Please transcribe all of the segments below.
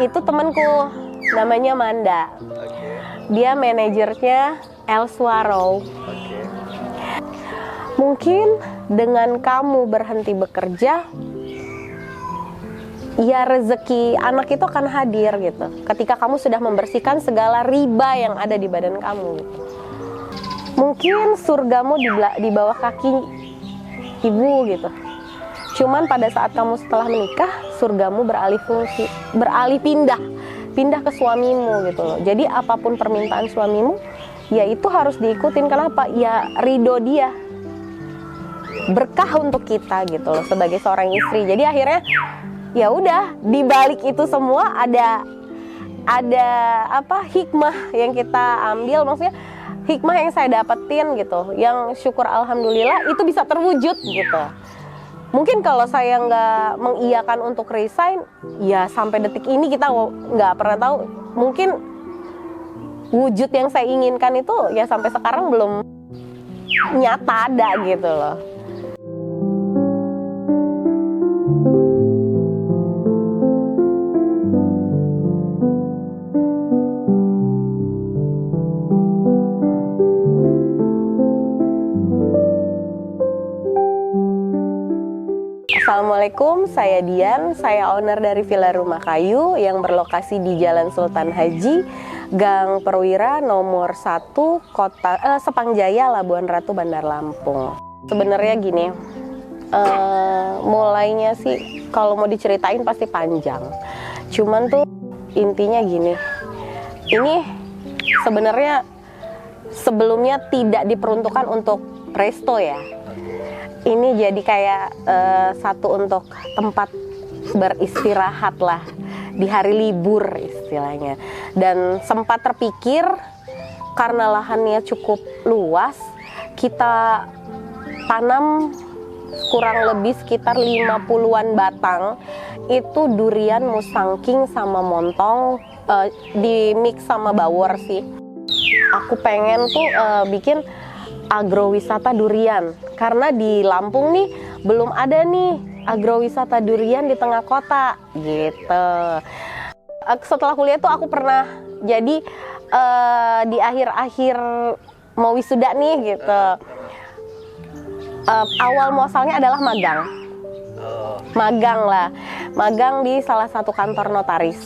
Itu temanku, namanya Manda. Dia manajernya Elswaro. Mungkin dengan kamu berhenti bekerja, ya rezeki anak itu akan hadir gitu. Ketika kamu sudah membersihkan segala riba yang ada di badan kamu gitu. Mungkin surgamu di bawah kaki ibu gitu. Cuman pada saat kamu setelah menikah, surgamu beralih fungsi, pindah ke suamimu gitu loh. Jadi apapun permintaan suamimu, ya itu harus diikutin. Kenapa? Ya ridho dia, berkah untuk kita gitu loh sebagai seorang istri. Jadi akhirnya ya udah, di balik itu semua ada hikmah yang kita ambil, maksudnya hikmah yang saya dapetin gitu, yang syukur alhamdulillah itu bisa terwujud gitu. Mungkin kalau saya nggak mengiyakan untuk resign, ya sampai detik ini kita nggak pernah tahu. Mungkin wujud yang saya inginkan itu ya sampai sekarang belum nyata ada gitu loh. Assalamualaikum, saya Dian, saya owner dari Villa Rumah Kayu yang berlokasi di Jalan Sultan Haji, Gang Perwira nomor 1, Sepangjaya, Labuan Ratu, Bandar Lampung. Sebenarnya gini, mulainya sih kalau mau diceritain pasti panjang. Cuman tuh intinya gini, ini sebenarnya sebelumnya tidak diperuntukkan untuk resto ya. Ini jadi kayak satu untuk tempat beristirahat lah di hari libur istilahnya. Dan sempat terpikir karena lahannya cukup luas, kita tanam kurang lebih sekitar 50-an batang. Itu durian, musangking sama montong, di mix sama bawor sih. Aku pengen tuh bikin agrowisata durian, karena di Lampung nih belum ada nih agrowisata durian di tengah kota gitu. Setelah kuliah tuh aku pernah jadi di akhir-akhir mau wisuda nih gitu. Awal muasalnya adalah magang di salah satu kantor notaris.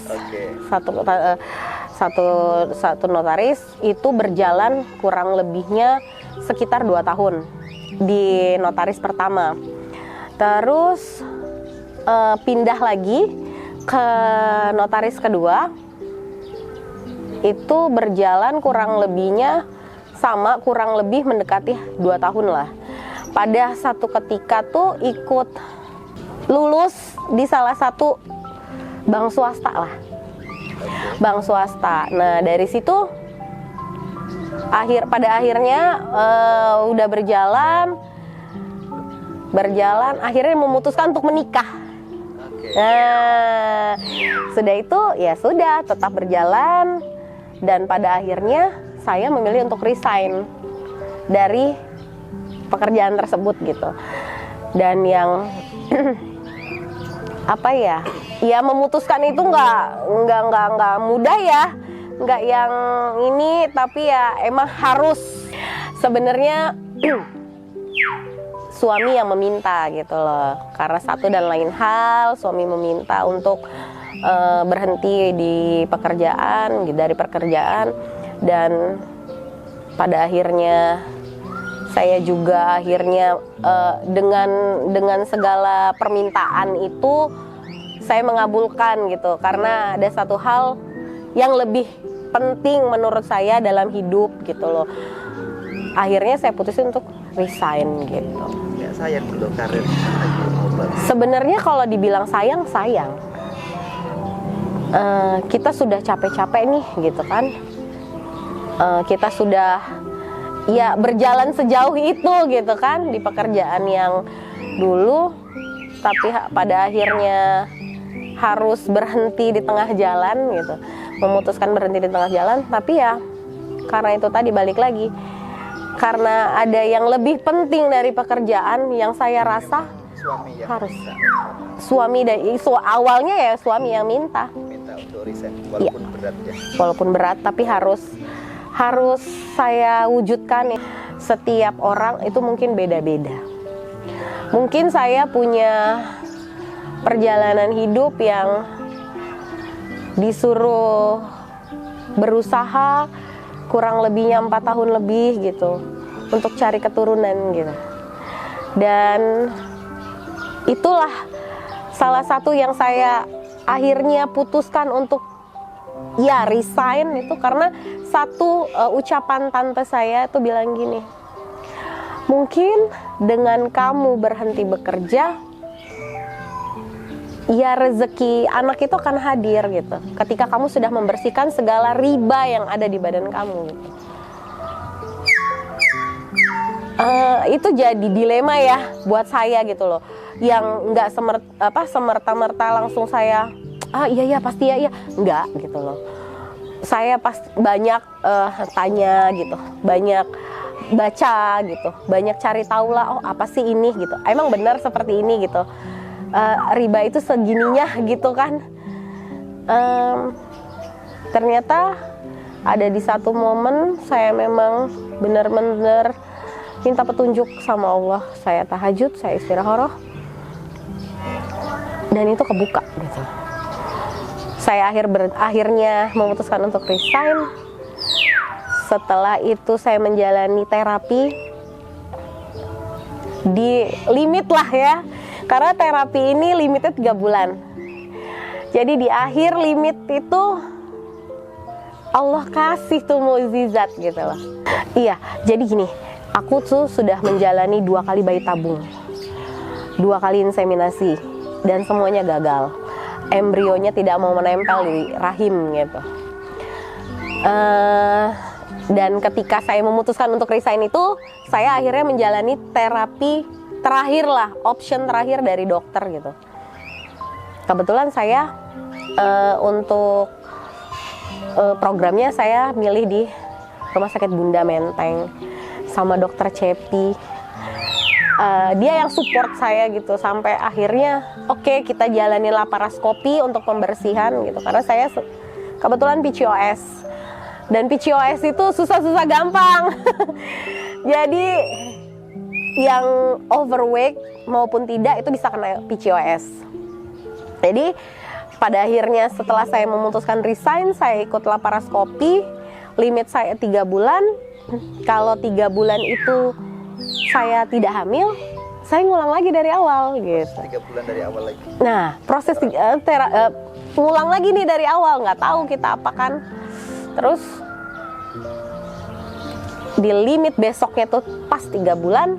Satu notaris itu berjalan kurang lebihnya sekitar 2 tahun di notaris pertama. Terus pindah lagi ke notaris kedua, itu berjalan kurang lebihnya sama, kurang lebih mendekati 2 tahun lah. Pada satu ketika tuh ikut lulus di salah satu bank swasta lah. Bank swasta. Nah dari situ pada akhirnya udah berjalan, akhirnya memutuskan untuk menikah. Nah sudah itu ya sudah tetap berjalan, dan pada akhirnya saya memilih untuk resign dari pekerjaan tersebut gitu. Dan yang ya memutuskan itu nggak mudah ya, nggak yang ini, tapi ya emang harus. Sebenarnya suami yang meminta gitu loh, karena satu dan lain hal suami meminta untuk berhenti dari pekerjaan, dan pada akhirnya saya juga dengan segala permintaan itu saya mengabulkan gitu, karena ada satu hal yang lebih penting menurut saya dalam hidup gitu loh. Akhirnya saya putusin untuk resign gitu. Ya sayang dulu karir. Sebenarnya kalau dibilang sayang, kita sudah capek-capek nih gitu kan. Kita sudah ya berjalan sejauh itu gitu kan di pekerjaan yang dulu, tapi pada akhirnya harus berhenti di tengah jalan gitu, memutuskan berhenti di tengah jalan. Tapi ya karena itu tadi, balik lagi, karena ada yang lebih penting dari pekerjaan yang saya rasa suami yang harus minta. suami, dan awalnya ya suami yang minta untuk resign walaupun berat ya. Walaupun berat, tapi harus saya wujudkan ya. Setiap orang itu mungkin beda-beda. Mungkin saya punya perjalanan hidup yang disuruh berusaha kurang lebihnya 4 tahun lebih gitu untuk cari keturunan gitu. Dan itulah salah satu yang saya akhirnya putuskan untuk ya resign itu karena satu ucapan tante saya itu bilang gini, mungkin dengan kamu berhenti bekerja, ya rezeki anak itu akan hadir gitu. Ketika kamu sudah membersihkan segala riba yang ada di badan kamu gitu. Itu jadi dilema ya buat saya gitu loh. Yang nggak semerta-merta langsung saya iya pasti ya nggak gitu loh. Saya pasti banyak tanya gitu, banyak baca gitu, banyak cari tahu lah, oh apa sih ini gitu. Emang benar seperti ini gitu. Riba itu segininya gitu kan. Ternyata ada di satu momen saya memang benar-benar minta petunjuk sama Allah. Saya tahajud, saya istirahoroh, dan itu kebuka gitu. Saya akhirnya memutuskan untuk resign. Setelah itu saya menjalani terapi di limit lah ya, karena terapi ini limitnya 3 bulan. Jadi di akhir limit itu Allah kasih tuh mukjizat gitu loh. Iya, jadi gini, aku tuh sudah menjalani 2 kali bayi tabung, 2 kali inseminasi, dan semuanya gagal. Embrionya tidak mau menempel di rahim gitu. Dan ketika saya memutuskan untuk resign itu, saya akhirnya menjalani terapi terakhir lah, option terakhir dari dokter gitu. Kebetulan saya untuk programnya saya milih di Rumah Sakit Bunda Menteng sama dokter Cepi. Dia yang support saya gitu sampai akhirnya oke, kita jalani laparoskopi untuk pembersihan gitu, karena saya kebetulan PCOS, dan PCOS itu susah-susah gampang. Jadi yang overweight maupun tidak itu bisa kena PCOS. Jadi pada akhirnya setelah saya memutuskan resign, saya ikut laparoskopi. Limit saya 3 bulan. Kalau 3 bulan itu saya tidak hamil, saya ngulang lagi dari awal gitu. 3 bulan dari awal lagi. Nah, proses ngulang lagi nih dari awal, nggak tahu kita apa kan. Terus di limit besoknya tuh pas 3 bulan,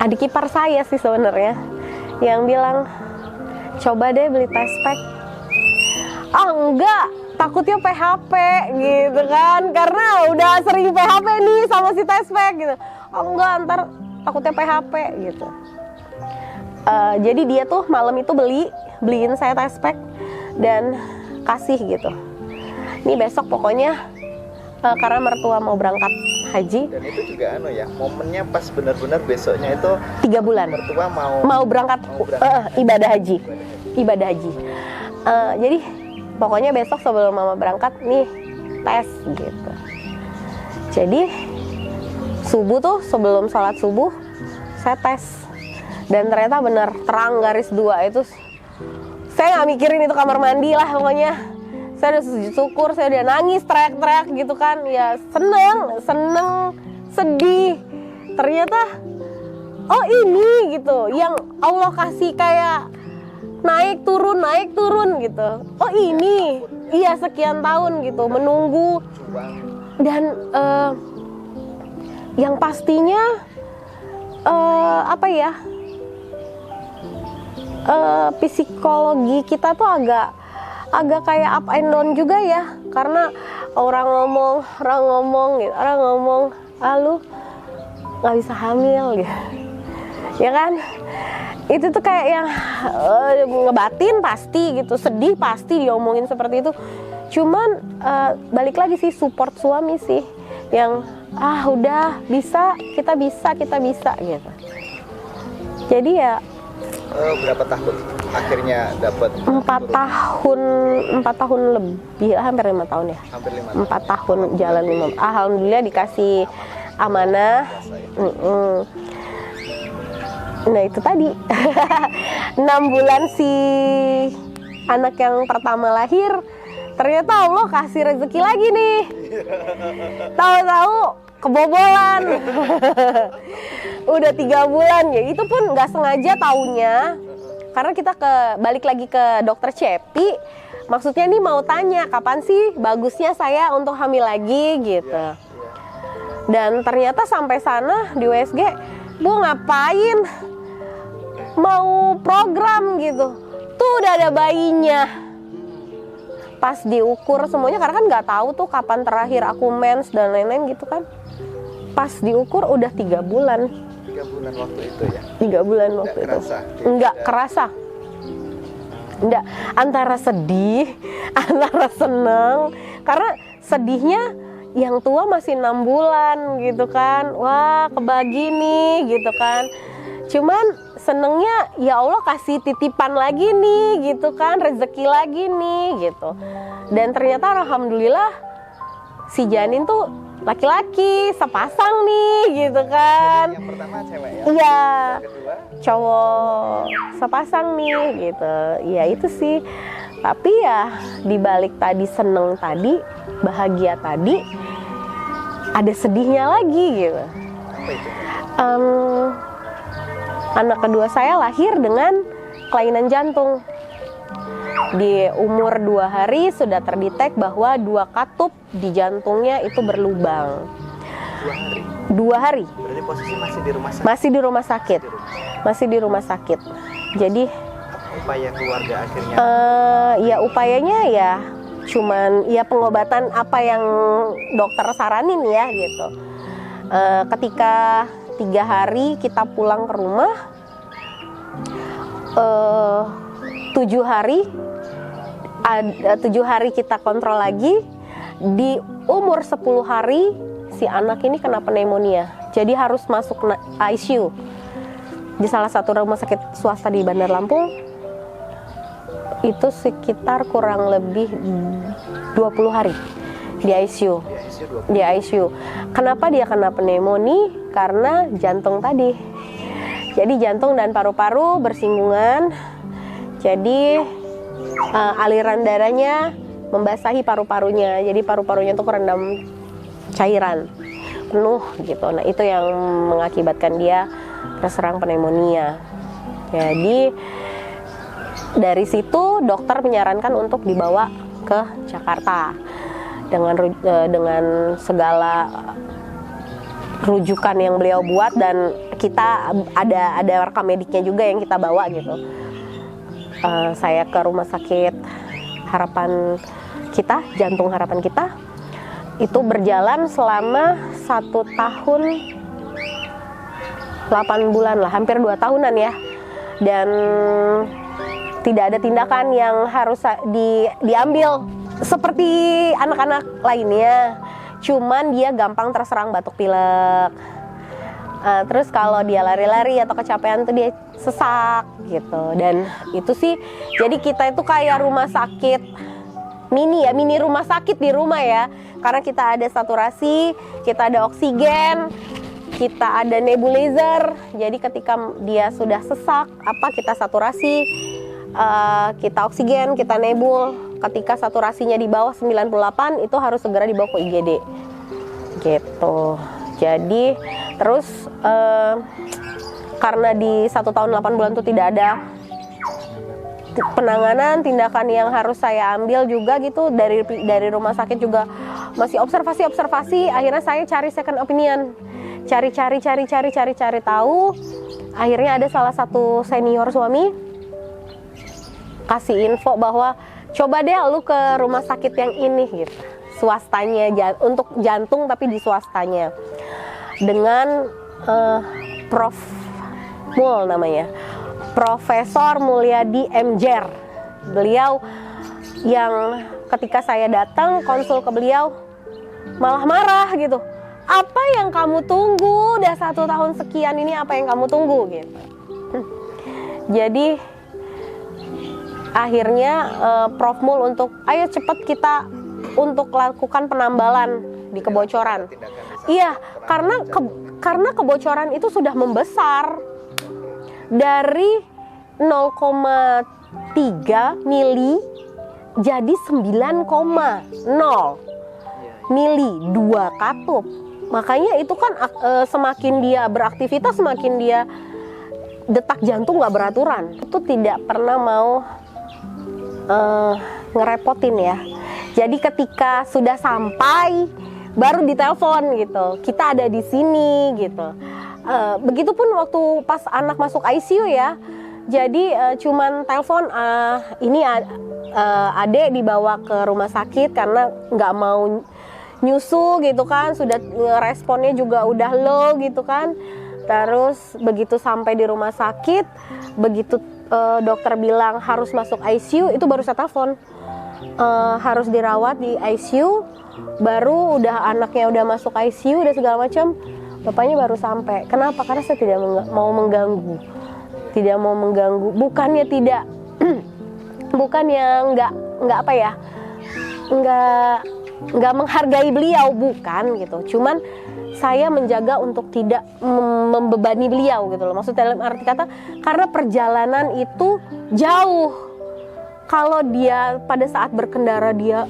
adik ipar saya sih sebenarnya yang bilang, coba deh beli test pack. Enggak, takutnya PHP gitu kan, karena udah sering PHP nih sama si test pack gitu. Enggak, ntar takutnya PHP gitu. Jadi dia tuh malam itu beliin saya test pack dan kasih gitu. Ini besok pokoknya karena mertua mau berangkat haji. Dan itu juga momennya pas benar-benar besoknya itu 3 bulan. Mertua mau berangkat ibadah haji. Jadi pokoknya besok sebelum mama berangkat nih tes gitu. Jadi subuh tuh sebelum sholat subuh saya tes, dan ternyata benar terang garis 2 itu. Saya nggak mikirin itu kamar mandi lah pokoknya. Saya udah sujud syukur, saya udah nangis teriak-teriak gitu kan. Ya seneng, sedih. Ternyata oh ini gitu yang Allah kasih kayak naik turun gitu. Oh ini, iya sekian tahun gitu menunggu. Dan yang pastinya psikologi kita tuh agak kayak up and down juga ya, karena orang ngomong, lu nggak bisa hamil gitu, ya kan? Itu tuh kayak yang ngebatin pasti gitu, sedih pasti diomongin seperti itu. Cuman balik lagi sih support suami sih, yang udah bisa, kita bisa gitu. Jadi ya berapa tahun akhirnya dapat 4 tahun lebih, hampir 5 tahun ya. hampir 5 4 tahun jalan alhamdulillah dikasih amanah. Nah itu tadi 6 bulan si anak yang pertama lahir, ternyata Allah kasih rezeki lagi nih. Tahu-tahu kebobolan. Udah 3 bulan ya, itu pun nggak sengaja taunya. Karena kita balik lagi ke dokter Cepi, maksudnya nih mau tanya kapan sih bagusnya saya untuk hamil lagi gitu. Dan ternyata sampai sana di USG, Bu ngapain? Mau program gitu. Tuh udah ada bayinya. Pas diukur semuanya, karena kan nggak tahu tuh kapan terakhir aku mens dan lain-lain gitu kan. Pas diukur udah 3 bulan. 3 bulan waktu itu ya. 3 bulan waktu itu. Nggak kerasa. Nggak, antara sedih, antara seneng. Karena sedihnya yang tua masih 6 bulan gitu kan. Wah kebagi nih gitu kan. Cuman senengnya ya Allah kasih titipan lagi nih gitu kan, rezeki lagi nih gitu. Dan ternyata alhamdulillah si janin tuh laki-laki sepasang nih gitu kan. Yang pertama cewek ya. Iya. Yang kedua Cowok sepasang nih gitu. Ya itu sih. Tapi ya dibalik tadi seneng tadi, bahagia tadi, ada sedihnya lagi gitu. apa itu? Anak kedua saya lahir dengan kelainan jantung. Di umur 2 hari sudah terdetek bahwa 2 katup di jantungnya itu berlubang. 2 hari. 2 hari. Berarti posisi masih di rumah sakit. Masih di rumah sakit. Masih di rumah sakit. Jadi Upaya keluarga akhirnya. ya upayanya ya cuman ya pengobatan apa yang dokter saranin ya gitu. Ketika 3 hari kita pulang ke rumah, 7 hari kita kontrol lagi. Di umur 10 hari si anak ini kena pneumonia, jadi harus masuk ICU di salah satu rumah sakit swasta di Bandar Lampung. Itu sekitar kurang lebih 20 hari di ICU. Di ICU. Kenapa dia kena pneumonia? Karena jantung tadi. Jadi jantung dan paru-paru bersinggungan. Jadi aliran darahnya membasahi paru-parunya. Jadi paru-parunya tuh kerendam cairan penuh gitu. Nah, itu yang mengakibatkan dia terserang pneumonia. Jadi dari situ dokter menyarankan untuk dibawa ke Jakarta dengan segala rujukan yang beliau buat, dan kita ada rekam mediknya juga yang kita bawa gitu. Saya ke rumah sakit Harapan Kita, Jantung Harapan Kita, itu berjalan selama 1 tahun 8 bulan lah, hampir 2 tahunan ya. Dan tidak ada tindakan yang harus diambil seperti anak-anak lainnya. Cuman dia gampang terserang batuk pilek. Terus kalau dia lari-lari atau kecapean tuh dia sesak gitu. Dan itu sih, jadi kita itu kayak rumah sakit mini rumah sakit di rumah ya. Karena kita ada saturasi, kita ada oksigen, kita ada nebulizer. Jadi ketika dia sudah sesak, kita saturasi, kita oksigen, kita nebul. Ketika saturasinya di bawah 98 itu harus segera dibawa ke IGD gitu. Jadi terus karena di 1 tahun 8 bulan itu tidak ada penanganan, tindakan yang harus saya ambil juga gitu, dari rumah sakit juga masih observasi. Akhirnya saya cari second opinion, cari tahu. Akhirnya ada salah satu senior suami kasih info bahwa coba deh lu ke rumah sakit yang ini gitu, swastanya, untuk jantung tapi di swastanya, dengan Prof Mul namanya, Profesor Mulyadi Mjer. Beliau yang ketika saya datang konsul ke beliau malah marah gitu. Apa yang kamu tunggu? Udah 1 tahun sekian ini, apa yang kamu tunggu gitu. Jadi akhirnya Prof Mul untuk ayo cepat kita untuk lakukan penambalan di kebocoran. Iya, karena kebocoran itu sudah membesar dari 0,3 mili jadi 9,0 mili, 2 katup. Makanya itu kan semakin dia beraktivitas, semakin dia detak jantung nggak beraturan. Itu tidak pernah mau ngerepotin ya. Jadi ketika sudah sampai baru ditelepon gitu, kita ada di sini gitu. Begitupun waktu pas anak masuk ICU ya. Jadi cuman telepon ini adek dibawa ke rumah sakit karena nggak mau nyusu gitu kan, sudah responnya juga udah low gitu kan. Terus begitu sampai di rumah sakit, begitu dokter bilang harus masuk ICU, itu baru saya telepon. Harus dirawat di ICU, baru udah anaknya udah masuk ICU udah segala macam, bapaknya baru sampai. Kenapa? Karena saya tidak mau mengganggu, bukannya tidak bukannya nggak apa ya, nggak menghargai beliau, bukan gitu, cuman saya menjaga untuk tidak membebani beliau gitu loh. Maksud dalam arti kata, karena perjalanan itu jauh. Kalau dia pada saat berkendara dia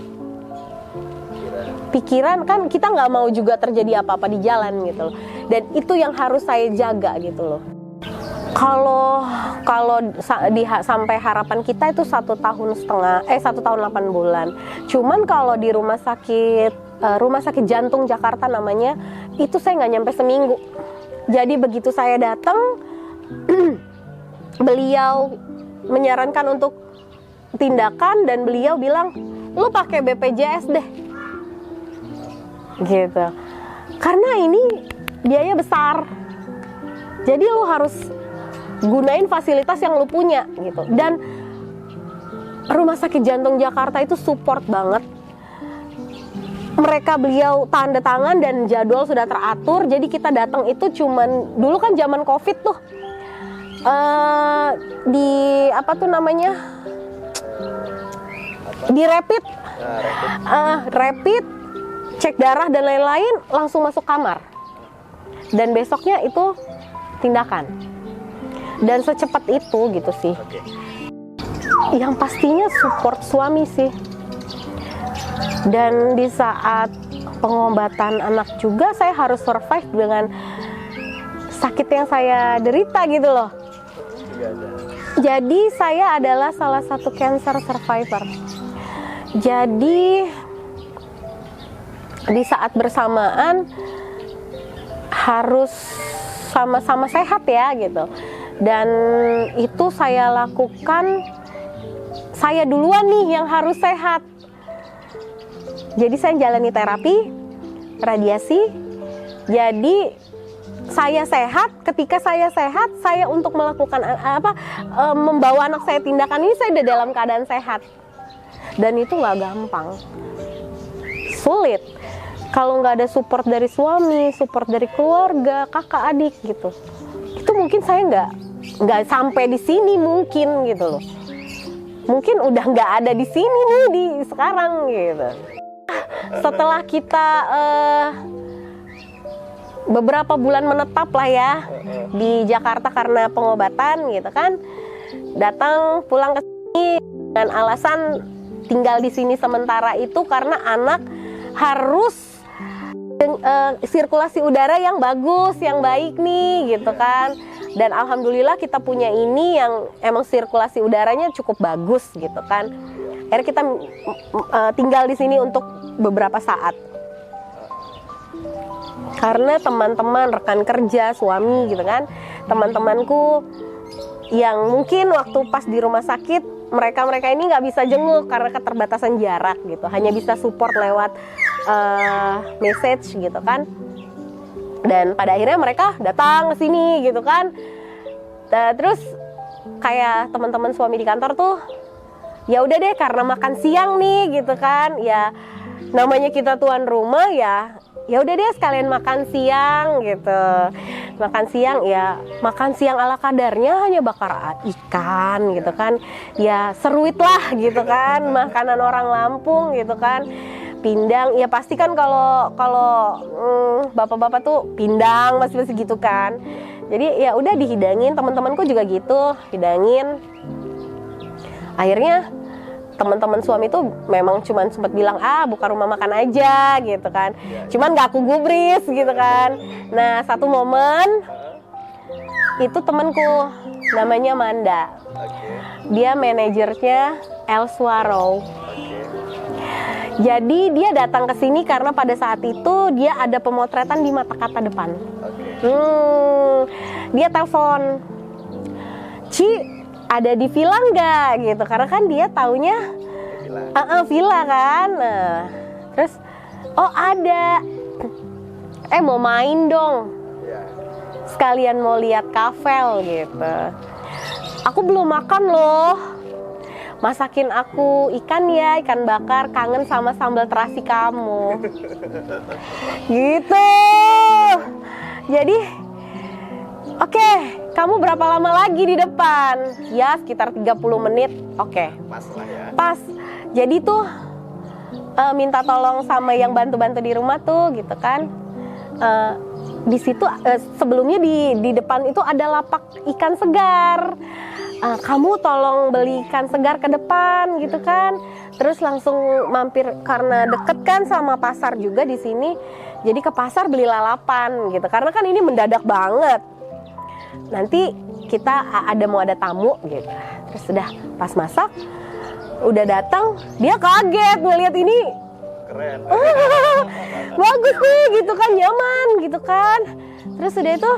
pikiran, kan kita nggak mau juga terjadi apa-apa di jalan gitu loh. Dan itu yang harus saya jaga gitu loh. Kalau sampai harapan kita itu 1 tahun setengah, 1 tahun 8 bulan. Cuman kalau di rumah sakit jantung Jakarta namanya, itu saya nggak nyampe seminggu. Jadi begitu saya datang, beliau menyarankan untuk tindakan dan beliau bilang, lu pakai BPJS deh gitu, karena ini biaya besar, jadi lu harus gunain fasilitas yang lu punya gitu. Dan Rumah Sakit Jantung Jakarta itu support banget. Beliau tanda tangan dan jadwal sudah teratur, jadi kita datang itu cuman, dulu kan zaman COVID tuh, di apa tuh namanya, di rapid, cek darah dan lain-lain, langsung masuk kamar. Dan besoknya itu tindakan. Dan secepat itu gitu sih. Yang pastinya support suami sih. Dan di saat pengobatan anak juga saya harus survive dengan sakit yang saya derita gitu loh. Jadi saya adalah salah satu cancer survivor. Jadi di saat bersamaan harus sama-sama sehat ya gitu. Dan itu saya lakukan, saya duluan nih yang harus sehat. Jadi saya jalani terapi, radiasi. Jadi saya sehat, ketika saya sehat, saya untuk melakukan membawa anak saya tindakan ini, saya udah dalam keadaan sehat. Dan itu nggak gampang, sulit. Kalau nggak ada support dari suami, support dari keluarga, kakak adik gitu, itu mungkin saya nggak sampai di sini mungkin gitu loh. Mungkin udah nggak ada di sini nih di sekarang gitu. Setelah kita beberapa bulan menetap lah ya di Jakarta karena pengobatan gitu kan, datang pulang ke sini dengan alasan tinggal di sini sementara itu karena anak harus sirkulasi udara yang bagus, yang baik nih gitu kan. Dan alhamdulillah kita punya ini yang emang sirkulasi udaranya cukup bagus gitu kan. Akhirnya kita tinggal di sini untuk beberapa saat. Karena teman-teman, rekan kerja, suami gitu kan, teman-temanku yang mungkin waktu pas di rumah sakit, mereka ini nggak bisa jenguk karena keterbatasan jarak gitu. Hanya bisa support lewat message gitu kan. Dan pada akhirnya mereka datang ke sini gitu kan. Terus kayak teman-teman suami di kantor tuh, ya udah deh karena makan siang nih gitu kan, ya namanya kita tuan rumah ya udah deh sekalian makan siang gitu. Makan siang ya makan siang ala kadarnya, hanya bakar ikan gitu kan. Ya seruit lah gitu kan, makanan orang Lampung gitu kan. Pindang ya pasti kan kalau bapak-bapak tuh pindang masih gitu kan. Jadi ya udah dihidangin, teman-temanku juga gitu, hidangin. Akhirnya teman-teman suami tuh memang cuman sempat bilang buka rumah makan aja gitu kan, cuman gak aku gubris gitu kan. Nah satu momen itu temanku namanya Manda, dia manajernya El Swaro. Jadi dia datang ke sini karena pada saat itu dia ada pemotretan di Mata Kata Depan. Dia telepon, Ci ada di villa nggak gitu, karena kan dia taunya villa kan. Nah, terus ada, mau main dong, sekalian mau lihat kavel gitu. Aku belum makan loh, masakin aku ikan ya, ikan bakar, kangen sama sambal terasi kamu gitu. Jadi oke, kamu berapa lama lagi di depan? Ya sekitar 30 menit. Oke. Pas lah ya. Pas. Jadi tuh minta tolong sama yang bantu-bantu di rumah tuh gitu kan. Di situ sebelumnya di depan itu ada lapak ikan segar. Kamu tolong beli ikan segar ke depan gitu kan. Terus langsung mampir karena deket kan sama pasar juga di sini. Jadi ke pasar beli lalapan gitu. Karena kan ini mendadak banget. Nanti kita mau ada tamu gitu. Terus udah pas masak, udah datang, dia kaget ngeliat ini. Keren. Bagus nih gitu kan, nyaman gitu kan. Terus udah itu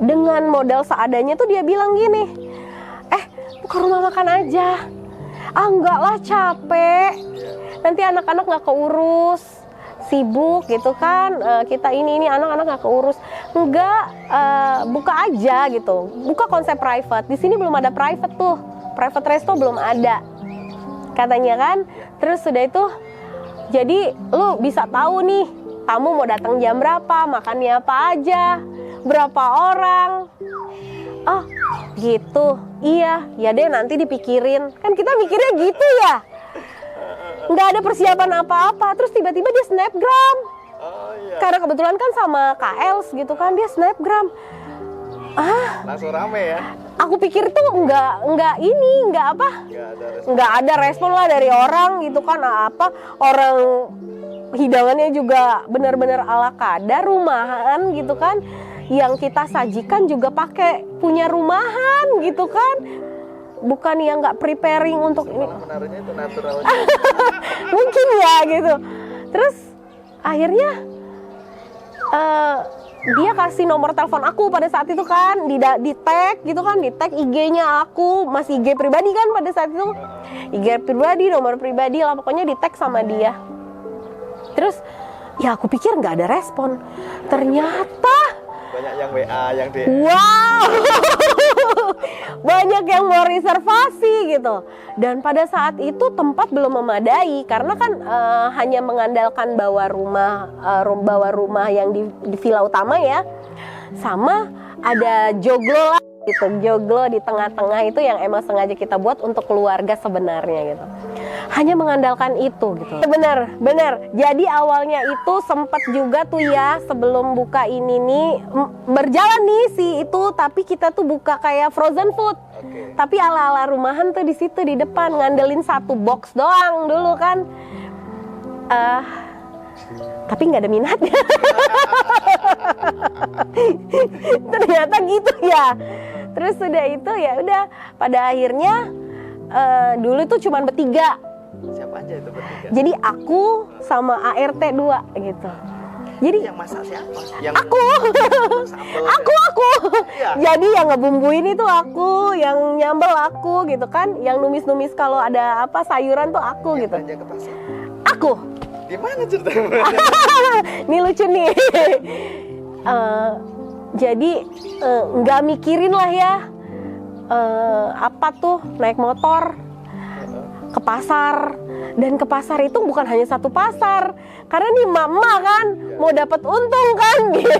dengan modal seadanya tuh dia bilang gini, ke rumah makan aja. Enggak lah, capek. Nanti anak-anak gak keurus, sibuk gitu kan. Kita ini anak-anak gak keurus. Enggak, buka aja gitu. Buka konsep private. Di sini belum ada private tuh. Private resto belum ada, katanya kan. Terus sudah itu, jadi lu bisa tahu nih tamu mau datang jam berapa, makannya apa aja, berapa orang. Oh gitu, iya ya deh nanti dipikirin. Kan kita mikirnya gitu ya, nggak ada persiapan apa-apa. Terus tiba-tiba dia snapgram. Karena kebetulan kan sama Kak Els gitu kan, dia snapgram. Langsung rame ya. Aku pikir tuh nggak ada respon lah dari orang gitu kan. Orang hidangannya juga benar-benar ala kadar, rumahan gitu kan. Yang kita sajikan juga pakai punya rumahan gitu kan. Bukan yang nggak preparing untuk ini. Menaruhnya itu natural. Mungkin ya gitu. Terus akhirnya dia kasih nomor telepon aku pada saat itu kan, di tag gitu kan, di tag IG-nya aku, masih IG pribadi kan pada saat itu, IG pribadi, nomor pribadi lah pokoknya di tag sama dia. Terus ya aku pikir nggak ada respon, ternyata banyak yang WA, yang DM. wow, banyak yang mau reservasi gitu. Dan pada saat itu tempat belum memadai karena kan hanya mengandalkan bawa rumah yang di villa utama ya, sama ada joglo lah gitu, joglo di tengah-tengah itu yang emang sengaja kita buat untuk keluarga sebenarnya gitu. Hanya mengandalkan itu gitu. Bener. Jadi awalnya itu sempat juga tuh ya sebelum buka ini nih berjalan nih itu, tapi kita tuh buka kayak frozen food. Tapi ala-ala rumahan tuh di situ di depan ngandelin satu box doang dulu kan. Tapi nggak ada minatnya. Ternyata gitu ya. Terus udah itu ya udah pada akhirnya dulu tuh cuma bertiga. Siapa aja itu bertiga? Jadi aku sama ART 2 gitu. Jadi yang masak siapa? Yang aku. Aku. Iya. Jadi yang ngebumbuin itu aku, yang nyambel aku gitu kan, yang numis-numis kalau ada apa sayuran tuh aku gitu. Belanja ke pasar. Aku. Gimana ceritanya? Ini lucu nih. Jadi nggak mikirin lah ya. Apa tuh naik motor ke pasar Dan ke pasar itu bukan hanya satu pasar, karena nih mama kan mau dapat untung kan gitu.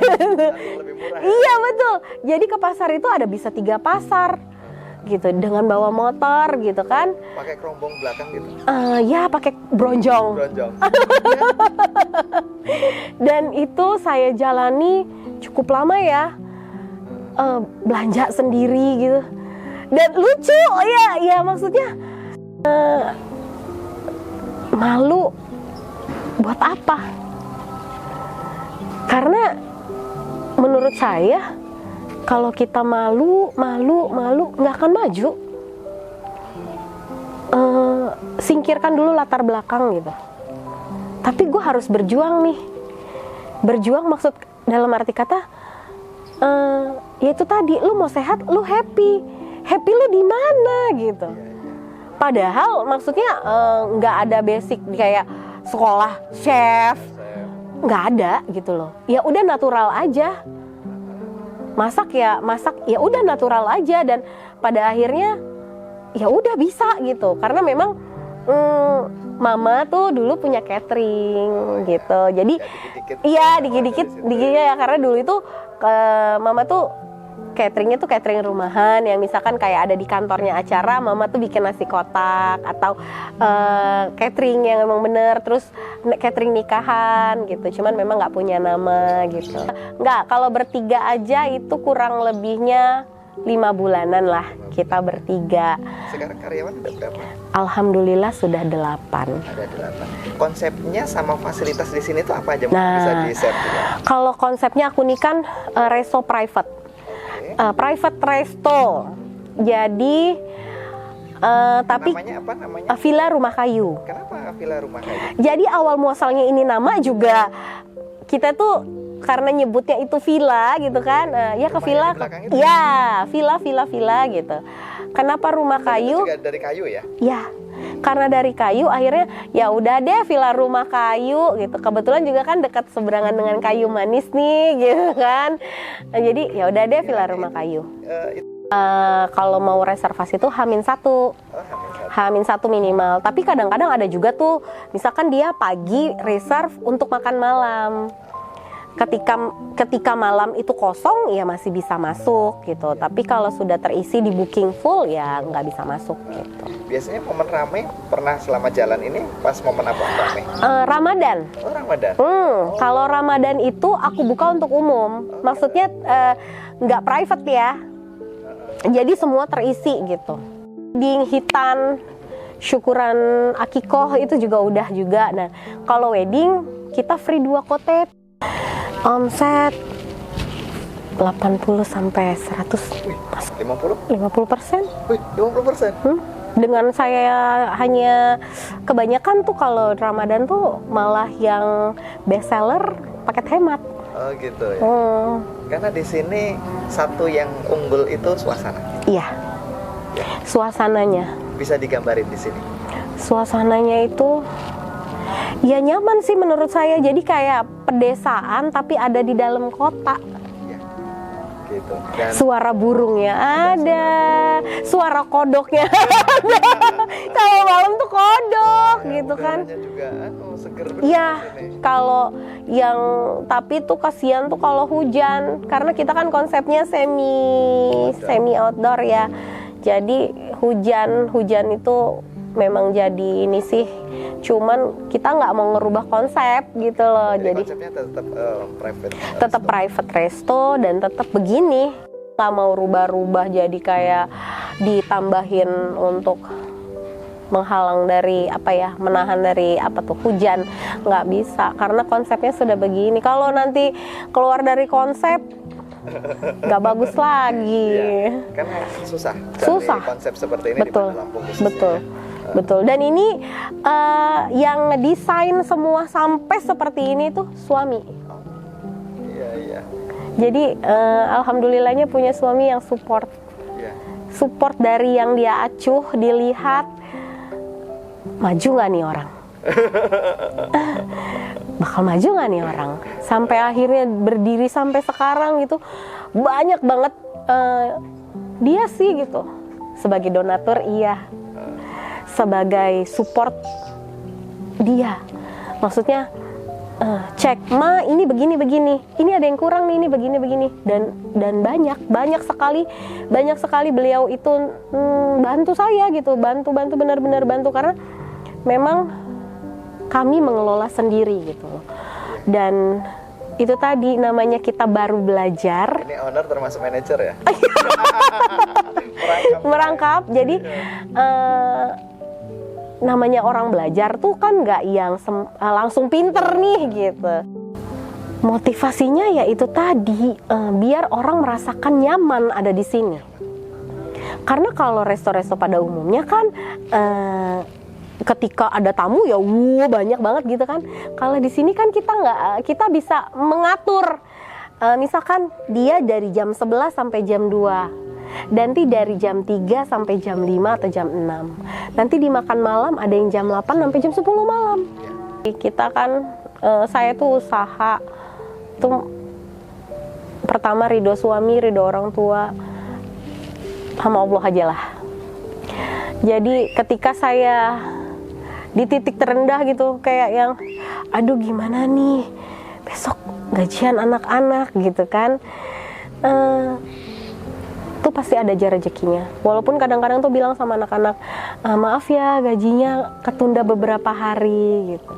Lebih murah. Iya betul. Jadi ke pasar itu ada bisa 3 pasar gitu, dengan bawa motor gitu kan. Pakai kerombong belakang gitu. Ya pakai bronjong. Bronjong. Dan itu saya jalani cukup lama ya, belanja sendiri gitu. Dan lucu ya maksudnya malu buat apa? Karena menurut saya kalau kita malu nggak akan maju. Singkirkan dulu latar belakang gitu. Tapi gue harus berjuang nih. Berjuang maksud dalam arti kata yaitu tadi, lu mau sehat, lu happy lu di mana gitu. Padahal maksudnya nggak ada basic kayak sekolah chef, nggak ada gitu loh. Ya udah natural aja. Masak ya udah natural aja, dan pada akhirnya ya udah bisa gitu. Karena memang mama tuh dulu punya catering gitu. Jadi iya dikit-dikit ya, karena dulu itu mama tuh cateringnya tuh catering rumahan yang misalkan kayak ada di kantornya acara, mama tuh bikin nasi kotak, atau catering yang emang bener, terus catering nikahan gitu. Cuman memang nggak punya nama gitu. Nggak, kalau bertiga aja itu kurang lebihnya 5 bulanan lah kita bertiga. Sekarang karyawan ada berapa? Alhamdulillah sudah 8. Ada 8. Konsepnya sama fasilitas di sini tuh apa aja? Nah, bisa di-share juga. Kalau konsepnya aku nih kan resto private. Private resto. Jadi tapi namanya apa namanya? Villa Rumah Kayu. Kenapa Villa Rumah Kayu? Jadi awal muasalnya ini nama juga kita tuh karena nyebutnya itu villa gitu kan. Ya ke villa. Ya, villa gitu. Kenapa Rumah Kayu? Juga dari kayu ya? Ya. Karena dari kayu akhirnya ya udah deh Villa Rumah Kayu gitu. Kebetulan juga kan dekat seberangan dengan Kayu Manis nih gitu kan. Jadi ya udah deh Villa Rumah Kayu. Kalau mau reservasi tuh H-1. H-1 minimal. Tapi kadang-kadang ada juga tuh misalkan dia pagi reserve untuk makan malam. Ketika malam itu kosong ya masih bisa masuk gitu. Tapi kalau sudah terisi di booking full ya nggak bisa masuk gitu. Biasanya momen ramai pernah selama jalan ini pas momen apa ramai? Ramadan. Oh Ramadan. Kalau Ramadan itu aku buka untuk umum. Maksudnya nggak private ya. Jadi semua terisi gitu. Di hitan, syukuran akikoh itu juga udah juga. Nah kalau wedding kita free 2 kotet. Omset 80 sampai 100. 50%? 50%. Wih, 50%? Dengan saya hanya kebanyakan tuh kalau Ramadan tuh malah yang best seller paket hemat. Oh gitu ya. Karena di sini satu yang unggul itu suasana. Iya. Ya. Suasananya. Bisa digambarin di sini. Suasananya itu ya nyaman sih menurut saya. Jadi kayak pedesaan tapi ada di dalam kota. Ya. Gitu. Dan suara burungnya ada, suara kodoknya ada. Kalau malam tuh kodok gitu kan. juga seger. Iya, kalau yang tapi tuh kasihan tuh kalau hujan karena kita kan konsepnya semi outdoor ya. Jadi hujan itu memang jadi ini sih. Cuman kita nggak mau ngerubah konsep gitu loh. Jadi konsepnya tetap private. Tetap private resto dan tetap begini. Nggak mau rubah-rubah jadi kayak ditambahin untuk menghalang dari menahan dari hujan, nggak bisa karena konsepnya sudah begini. Kalau nanti keluar dari konsep nggak bagus lagi. Ya, karena susah. Konsep seperti ini betul, di Lampung betul. Dan ini yang ngedesain semua sampai seperti ini tuh suami. Iya. Jadi alhamdulillahnya punya suami yang support. Ya. Support dari yang dia acuh, dilihat maju nggak nih orang. Bakal maju nggak nih orang. Sampai akhirnya berdiri sampai sekarang gitu. Banyak banget dia sih gitu. Sebagai donatur iya. Sebagai support dia. Maksudnya cek, ma ini begini, ini ada yang kurang nih, ini begini, dan banyak sekali beliau itu bantu saya gitu, bantu benar-benar bantu, karena memang kami mengelola sendiri gitu loh. Dan itu tadi namanya kita baru belajar. Ini owner termasuk manajer ya? Merangkap. Jadi namanya orang belajar tuh kan nggak yang langsung pinter nih gitu. Motivasinya ya itu tadi, biar orang merasakan nyaman ada di sini. Karena kalau resto-resto pada umumnya kan ketika ada tamu ya banyak banget gitu kan. Kalau di sini kan kita bisa mengatur. Misalkan dia dari jam 11 sampai jam 2. Nanti dari jam 3 sampai jam 5 atau jam 6. Nanti dimakan malam ada yang jam 8 sampai jam 10 malam. Kita kan, saya tuh usaha tuh pertama ridho suami, ridho orang tua, sama Allah aja lah. Jadi ketika saya di titik terendah gitu, kayak yang aduh gimana nih besok gajian anak-anak gitu kan, tuh pasti ada aja rezekinya. Walaupun kadang-kadang tuh bilang sama anak-anak, maaf ya gajinya ketunda beberapa hari gitu.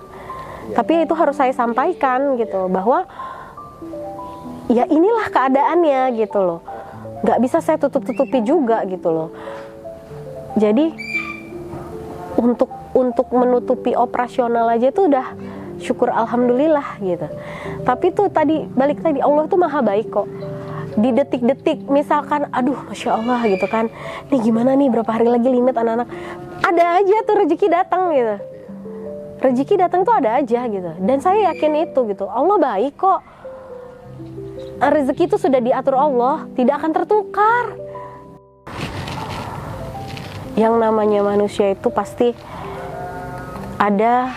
Tapi itu harus saya sampaikan gitu, bahwa ya inilah keadaannya gitu loh. Nggak bisa saya tutup-tutupi juga gitu loh. Jadi untuk menutupi operasional aja tuh udah syukur alhamdulillah gitu. Tapi tuh balik tadi Allah tuh maha baik kok. Di detik-detik misalkan aduh masya Allah gitu kan, nih gimana nih berapa hari lagi limit anak-anak, ada aja tuh rezeki datang gitu. Rezeki datang tuh ada aja gitu. Dan saya yakin itu gitu, Allah baik kok. Rezeki itu sudah diatur Allah, tidak akan tertukar. Yang namanya manusia itu pasti ada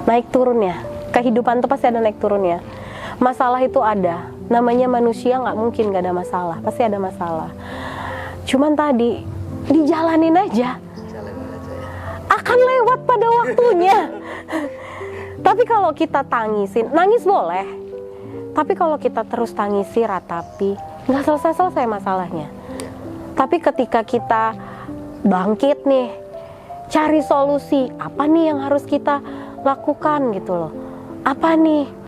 naik turunnya. Kehidupan tuh pasti ada naik turunnya. Masalah itu ada, namanya manusia nggak mungkin nggak ada masalah, pasti ada masalah. Cuman tadi dijalanin aja, akan lewat pada waktunya. Tapi kalau kita tangisin, nangis boleh. Tapi kalau kita terus tangisi, ratapi, nggak selesai masalahnya. Tapi ketika kita bangkit nih, cari solusi, apa nih yang harus kita lakukan gitu loh. Apa nih?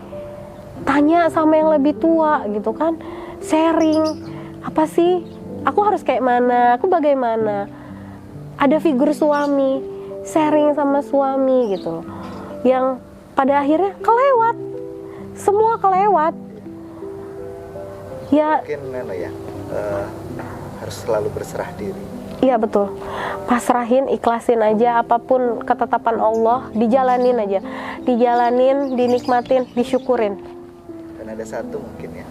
Tanya sama yang lebih tua gitu kan, sharing, apa sih, aku harus kayak mana, aku bagaimana. Ada figur suami, sharing sama suami gitu, yang pada akhirnya kelewat, semua kelewat. Ya mungkin harus selalu berserah diri. Iya betul, pasrahin, ikhlasin aja apapun ketetapan Allah, dijalanin aja, dijalanin, dinikmatin, disyukurin. Dan ada satu mungkin ya,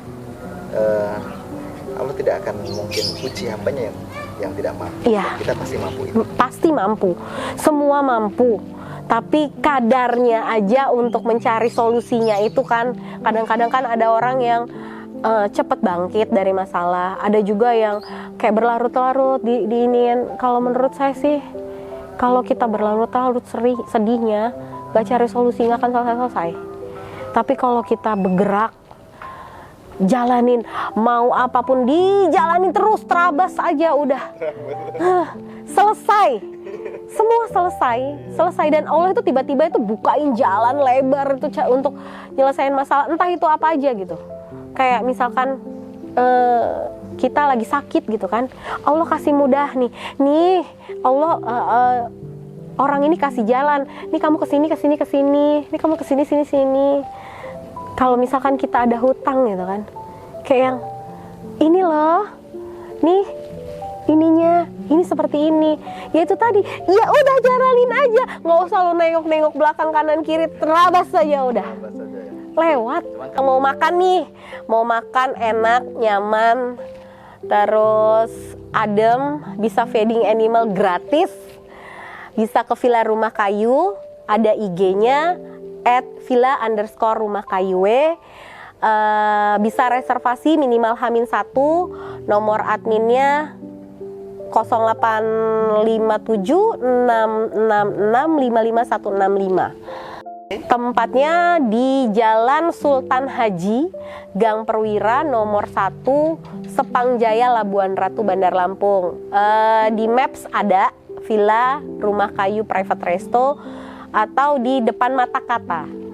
Allah tidak akan mungkin puji hambanya yang tidak mampu. Iya. Kita pasti mampu itu. Pasti mampu, semua mampu. Tapi kadarnya aja untuk mencari solusinya itu kan, kadang-kadang kan ada orang yang cepet bangkit dari masalah. Ada juga yang kayak berlarut-larut diinin. Kalau menurut saya sih, kalau kita berlarut-larut sedihnya, gak cari solusi gak akan selesai-selesai. Tapi kalau kita bergerak, jalanin, mau apapun dijalanin terus, terabas aja udah. Selesai. Semua selesai. Dan Allah itu tiba-tiba itu bukain jalan lebar itu untuk nyelesain masalah, entah itu apa aja gitu. Kayak misalkan kita lagi sakit gitu kan, Allah kasih mudah nih Allah orang ini kasih jalan, nih kamu kesini, nih kamu kesini sini. Kalau misalkan kita ada hutang gitu kan, kayak yang ini loh, nih ininya, ini seperti ini, ya itu tadi, ya udah jalanin aja, nggak usah lo nengok belakang kanan kiri, terabas saja udah. Lewat. Mau makan nih, mau makan enak, nyaman, terus adem, bisa feeding animal gratis, bisa ke Villa Rumah Kayu, ada IG-nya @villa_rumah-kayu, bisa reservasi minimal H-1, nomor adminnya 0857 666 55165. Tempatnya di Jalan Sultan Haji, Gang Perwira nomor 1, Sepang Jaya, Labuan Ratu, Bandar Lampung. Di Maps ada villa, rumah kayu, private resto, atau di depan Mata Kata.